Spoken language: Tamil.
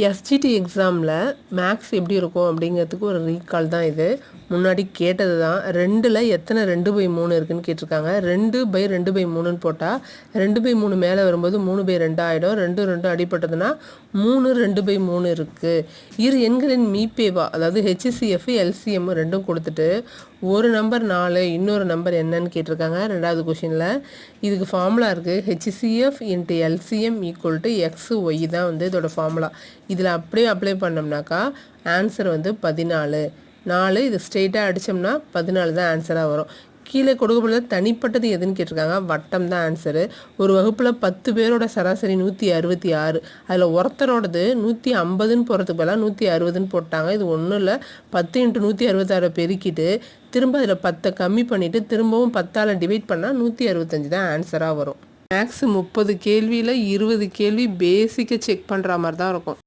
எஸ்ஜிடி எக்ஸாமில் மேக்ஸ் எப்படி இருக்கும் அப்படிங்கிறதுக்கு ஒரு ரீகால் தான் இது. முன்னாடி கேட்டது தான். 2ல் எத்தனை 2/3 இருக்குதுன்னு கேட்டிருக்காங்க. 2/2/3ன்னு போட்டால் 2/3 மேலே வரும்போது 3/2 ஆகிடும். 2 அடிப்பட்டதுன்னா 3 2/3 இருக்குது. இரு எண்களின் மீப்பேவா, அதாவது ஹெச்சிசிஎஃப் எல்சிஎம் ரெண்டும் கொடுத்துட்டு ஒரு நம்பர் 4 இன்னொரு நம்பர் என்னன்னு கேட்டிருக்காங்க. 2வது கொஷினில் இதுக்கு ஃபார்முலா இருக்குது. HCF into LCM equal to XY தான் இதோட ஃபார்முலா. இதில் அப்படியே அப்ளை பண்ணோம்னாக்கா ஆன்சர் 14. 4 இது ஸ்ட்ரெயிட்டாக அடித்தோம்னா 14 தான் ஆன்சராக வரும். கீழே கொடுக்கப்பட்ட தனிப்பட்டது எதுன்னு கேட்டிருக்காங்க. வட்டம் தான் ஆன்சரு. ஒரு வகுப்பில் 10 பேரோட சராசரி 166. அதில் ஒருத்தரோடது 150ன்னு போகிறதுக்கு பதிலாக 160ன்னு போட்டாங்க. இது ஒன்றும் இல்லை, 10 × 166 பெருக்கிட்டு திரும்ப அதில் 10 கம்மி பண்ணிவிட்டு திரும்பவும் 10ஆல் டிவைட் பண்ணால் 165 தான் ஆன்சராக வரும். மேக்ஸ் 30 கேள்வியில் 20 கேள்வி பேசிக்கை செக் பண்ணுற மாதிரி தான் இருக்கும்.